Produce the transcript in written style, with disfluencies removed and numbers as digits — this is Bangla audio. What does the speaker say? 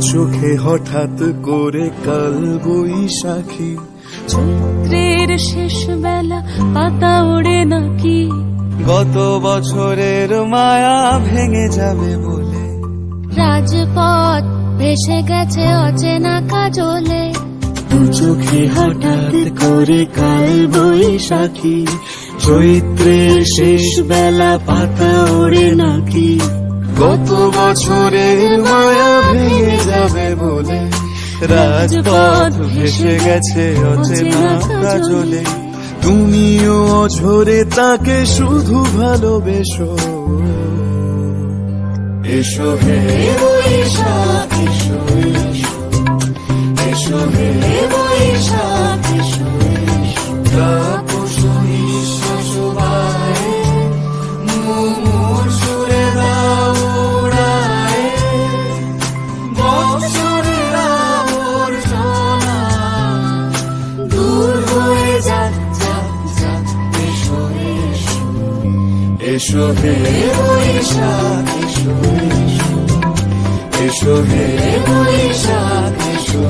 চোখে হঠাৎ করে কাল বৈশাখী, চৈত্রের শেষ বেলা পাতা ওড়ে নাকি, গত বছরের মায়া ভেঙে যাবে বলে, রাজপথ ভেসে গেছে অচেনা কাজলে, দু চোখে হঠাৎ করে কাল বৈশাখী, চৈত্রের শেষ বেলা পাতা ওড়ে নাকি, গত বছরের মায়া ভেঙে যাবে বলে, রাজপথ ভেসে গেছে অচেনা কাজলে, তুমিও অঝরে তাকে শুধু ভালোবেসো। এসো হে বৈশাখ এসো, এসো হে বৈশাখ এসো, তাপসী শোভায় মুমুর সুরে দাও উড়ায়, বৎসরের আবর্জনা দূর হয়ে যাক যাক যাক, এসো এসো, এসো হে বৈশাখ এসো, এসো হে বৈশাখ এসো।